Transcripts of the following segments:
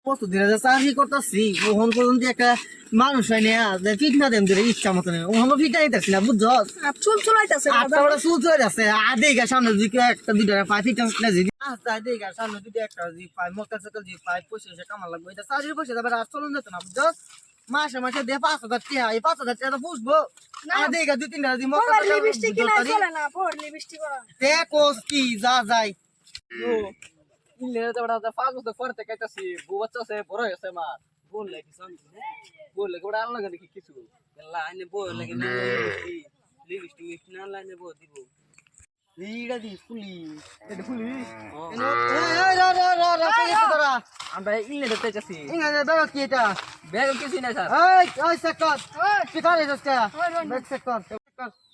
কত দিন চাকরি করতেছি ওখান পর্যন্ত একটা মানুষ হয় না ফিট না দেন ধরে ইচ্ছা মতন ওখানে ফিট আইতাছি না বুঝছ চুল চুলাইতাছে আটটা বড় চুল চলে যাচ্ছে আর দেখে সামনে যদি কেউ একটা দুইটা পাই ফিট না যদি আস্তে দেখে সামনে যদি একটা যদি পাই মোটর সাইকেল যদি পাই পয়সা কামার লাগবে এটা চাকরির পয়সা যাবে আর চলুন যেত না বুঝছ মাসে মাসে দিয়ে 5,000 টাকা এই 5,000 টাকা পুষবো আর দেখে 2-3টা যদি মোটর লিপস্টিক কিনা চলে না পর লিপস্টিক করা তে কোস কি যা যায় ইংল্যান্ডে তো বড় 5 বছর পর থেকে আইতাছি বউ বাচ্চা আছে বড় হয়েছে আমার বললে কি শুনছ বললে ওটা আনলো নাকি কিছু লাইনে বই লাগে না লিপস্টিক মিষ্টি না লাইনে বই দিব এইটা দি ফুলি এটা পুলিশ এই রা রা রা রা কে তোরা আমরা ইংল্যান্ডে যাইতাছি ইংরেজি ব্যাগ কি এটা ব্যাগ কিছু নাই স্যার এই সেক্টর কি করে যাচ্ছে ব্যাগ সেক্টর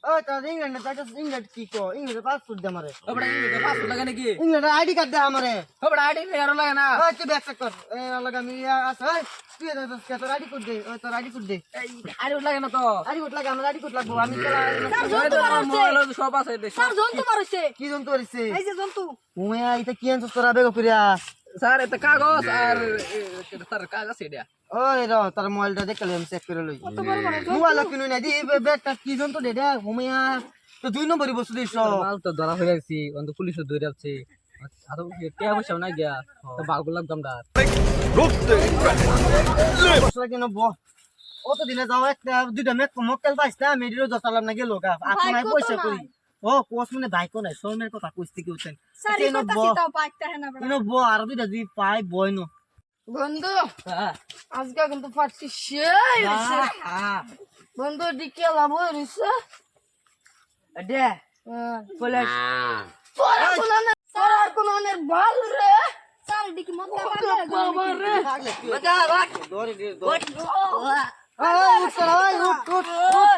ওই তা ইংরেজি যাইতে ইংরেজি কি কো ইংরেজি পাসপোর্ট দে আমারে ওটা ইংল্যান্ডে পাসপোর্ট লাগে নাকি ইংরেজি আইডি কার্ড দে আমারে ওটা আইডি আর লাগে না ওই তুই ব্যাগ সেক্টর এই লাগা আমি আছে তুই যাচ্ছে তোর আইডি কোড দে ওই তোর আইডি কোড দে আইডি লাগে না তো আইডি কোড লাগা আমার আইডি কোড লাগবো আমি মোবাইল সব আছে স্যার জন্তু মারছে কি জন্তু হইছে এই যে জন্তু ওয়া এটা কি আনছ তোরা বেগ করিয়া স্যার এটা কাগজ আর স্যার কাগজ এটা ওই র তোর মোবাইলটা দেখলে আমি চেক করে লই কত বড় বড় মোবাইল কিনুই না দি ব্যাগটা কি জন্তু দে দে হোমিয়া তো 2 নম্বরই বস্তু দিছ মাল তো ধরা হয়ে গেছি অন্ত পুলিশ ধরে যাচ্ছে আর কে বসে না গিয়া তো বাগু লাগতাম দা বছর কিনো ব অত দিনে যাও একটা দুইটা মক্কেল পাইছটা মেডিরো জতালাম না গেল গা আপনি নাই পয়সা করি ও কোস মানে বাইকও নাই সোমের কথা কইতে কি হতেন স্যার এই কথা তাও পাইতে হয় না বড় কিনো ব আর দুইটা দি পাই বইনো বন্ধু আজকে কিন্তু পাচ্ছি সেই বন্ধু দিকে লাভ হইছে দে বলে স্যার আর কোন অনেক ভালো রে স্যার দিকে মত বাবা রে বাবা বাবা দড়ি দে দড়ি উঠ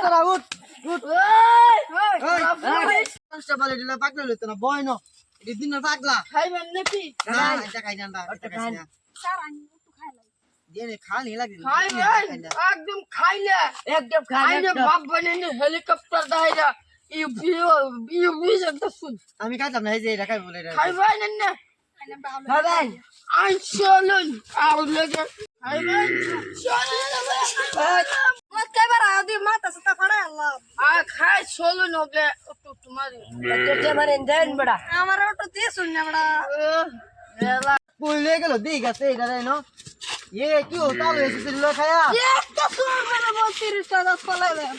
তোরা উঠ কনস্টেবল দিলা পাগলা লইতো না বইনো এই দিন না পাগলা খাইবেন নাকি না এটা খাই না এটা খাই না স্যার আমি একটু খাইলাম দিয়ে খালি লাগে খাইবেন একদম খাইলে একদম খাইলে বাপ বানাইলে হেলিকপ্টার দাইরা ইউ একটা শুন আমি খাইতাম না এই যে এটা খাই বলে এটা খাইবেন না খাইবেন আই চলুন আর লাগে খাইবেন চলুন মত কেবার আদি মাথা সাথে ফাড়া আল্লাহ আ খাই চলুন ওকে একটু তোমারি তোতে মারেন দেন বড়া আমার ওটা দিয়ে শুন না বড়া এলা কইলে গেল দেই গেছে এটা নো এ কি হতা লইছে দিল খায়া একটা শুন মানে বল 30 টাকা ফলাইবেন